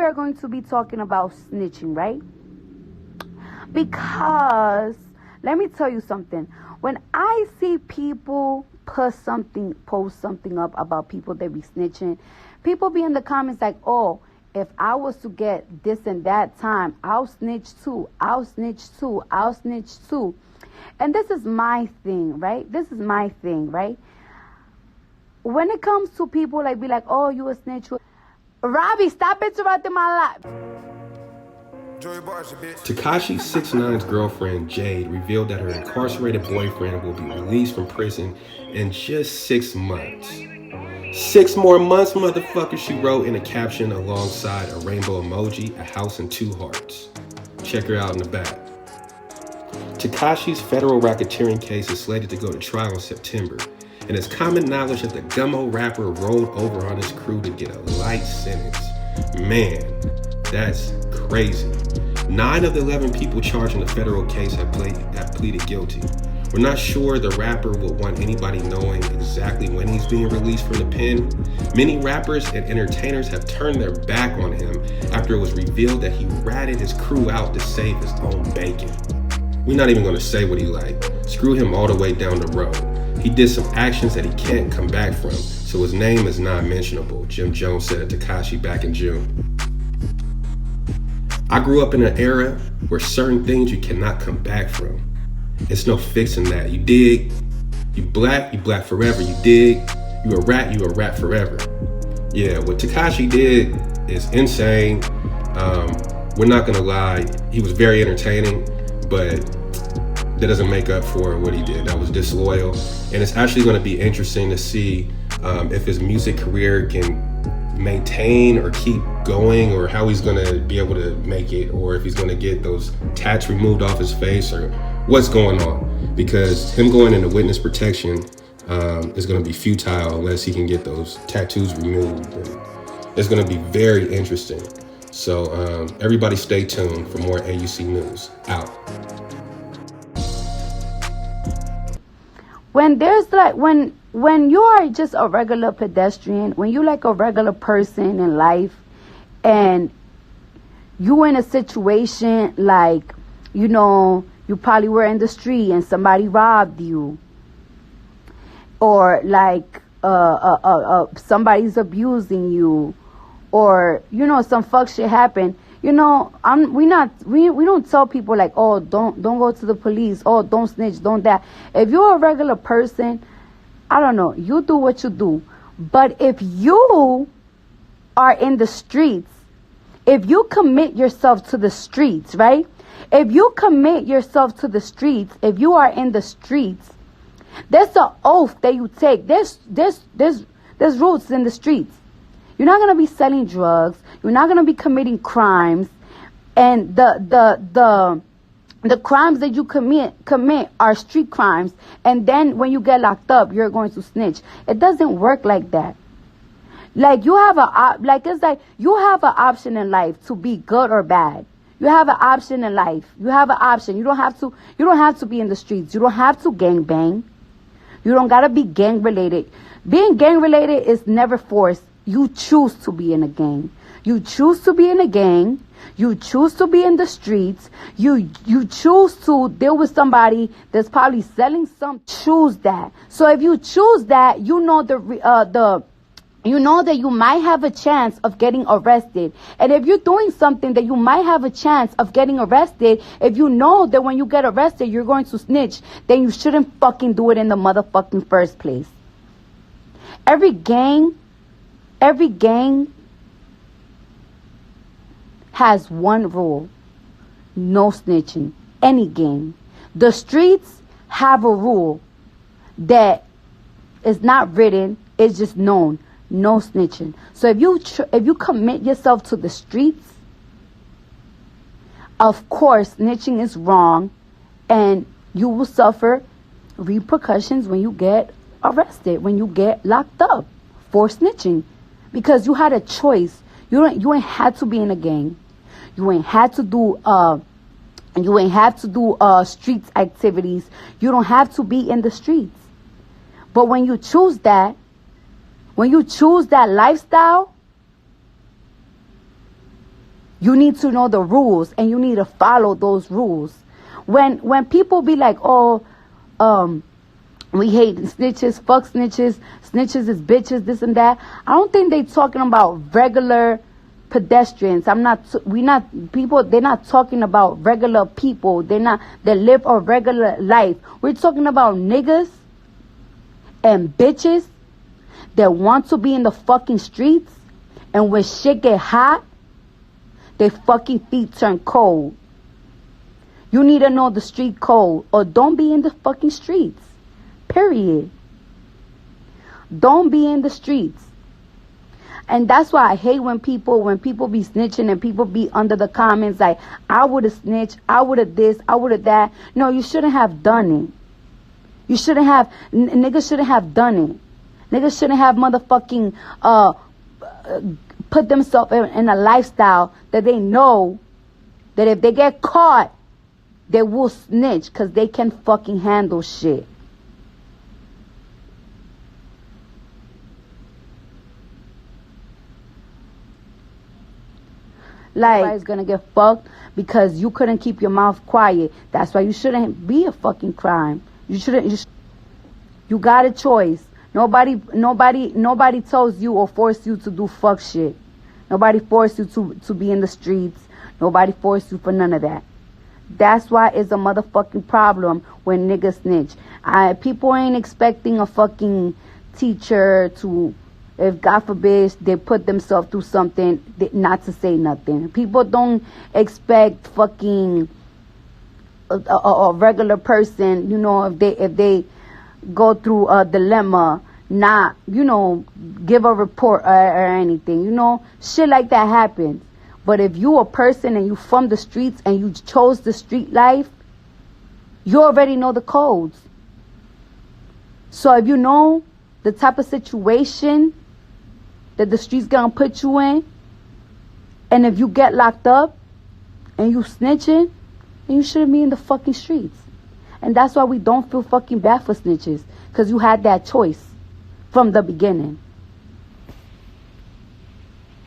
are going to be talking about snitching, right? Because let me tell you something. When I see people post something up about people that be snitching, people be in the comments like, oh, if I was to get this and that time, I'll snitch too. I'll snitch too. I'll snitch too. And this is my thing, right? This is my thing, right? When it comes to people like be like, oh, you a snitch. Robbie, stop interrupting my life. Tekashi's 69's girlfriend, Jade, revealed that her incarcerated boyfriend will be released from prison in just 6 months. 6 more months, motherfucker, she wrote in a caption alongside a rainbow emoji, a house, and 2 hearts. Check her out in the back. Tekashi's federal racketeering case is slated to go to trial in September, and it's common knowledge that the gummo rapper rolled over on his crew to get a light sentence. Man, that's crazy. 9 of the 11 people charged in the federal case have pleaded guilty. We're not sure the rapper would want anybody knowing exactly when he's being released from the pen. Many rappers and entertainers have turned their back on him after it was revealed that he ratted his crew out to save his own bacon. We're not even going to say what he liked. Screw him all the way down the road. He did some actions that he can't come back from, so his name is non-mentionable, Jim Jones said to Tekashi back in June. I grew up in an era where certain things you cannot come back from. It's no fixing that. You dig? You black forever. You dig? You a rat forever. Yeah, what Tekashi did is insane. We're not gonna lie, he was very entertaining, but that doesn't make up for what he did. That was disloyal. And it's actually gonna be interesting to see if his music career can maintain or keep going, or how he's gonna be able to make it, or if he's gonna get those tats removed off his face, or what's going on, because him going into witness protection is gonna be futile unless he can get those tattoos removed. And it's gonna be very interesting. So everybody stay tuned for more AUC news. Out. When there's like, when you are just a regular pedestrian, when you like a regular person in life, and you in a situation like, you know, you probably were in the street and somebody robbed you, or like somebody's abusing you, or you know, some fuck shit happened. You know, we don't tell people like, oh, don't go to the police, oh, don't snitch, don't that. If you're a regular person, I don't know, you do what you do. But if you are in the streets, if you commit yourself to the streets, right? If you commit yourself to the streets, if you are in the streets, there's an oath that you take. There's rules in the streets. You're not gonna be selling drugs. You're not gonna be committing crimes, and the crimes that you commit are street crimes. And then when you get locked up, you're going to snitch. It doesn't work like that. Like you have you have an option in life to be good or bad. You have an option in life. You have an option. You don't have to be in the streets. You don't have to gang bang. You don't gotta be gang related. Being gang related is never forced. You choose to be in a gang. You choose to be in a gang. You choose to be in the streets. You choose to deal with somebody that's probably selling some. Choose that. So if you choose that, you know you know that you might have a chance of getting arrested. And if you're doing something that you might have a chance of getting arrested, if you know that when you get arrested you're going to snitch, then you shouldn't fucking do it in the motherfucking first place. Every gang has one rule: no snitching. Any gang. The streets have a rule that is not written, it's just known: no snitching. So if you commit yourself to the streets, of course snitching is wrong, and you will suffer repercussions when you get arrested, when you get locked up for snitching. Because you had a choice. You ain't had to be in a gang. You ain't had to do streets activities. You don't have to be in the streets. But when you choose that lifestyle, You need to know the rules, and you need to follow those rules. When people be like, oh, we hate snitches, fuck snitches, snitches is bitches, this and that. I don't think they talking about regular pedestrians. They're not talking about regular people. They live a regular life. We're talking about niggas and bitches that want to be in the fucking streets, and when shit get hot, their fucking feet turn cold. You need to know the street code, or don't be in the fucking streets. Period. Don't be in the streets. And that's why I hate when people be snitching and people be under the comments like, I would have snitched, I would have this, I would have that. No, you shouldn't have done it. You shouldn't have, niggas shouldn't have done it. Niggas shouldn't have motherfucking put themselves in a lifestyle that they know that if they get caught, they will snitch because they can fucking handle shit. Like, everybody's gonna get fucked because you couldn't keep your mouth quiet. That's why you shouldn't be a fucking crime. You got a choice. Nobody tells you or force you to do fuck shit. Nobody forced you to be in the streets. Nobody forced you for none of that. That's why it's a motherfucking problem when niggas snitch. People ain't expecting a fucking teacher to, if God forbid they put themselves through something, not to say nothing. People don't expect fucking a regular person, if they go through a dilemma, not, give a report or anything. Shit like that happens. But if you a person and you from the streets and you chose the street life, you already know the codes. So if you know the type of situation that the streets gonna put you in, and if you get locked up and you snitching, then you shouldn't be in the fucking streets. And that's why we don't feel fucking bad for snitches, because you had that choice from the beginning.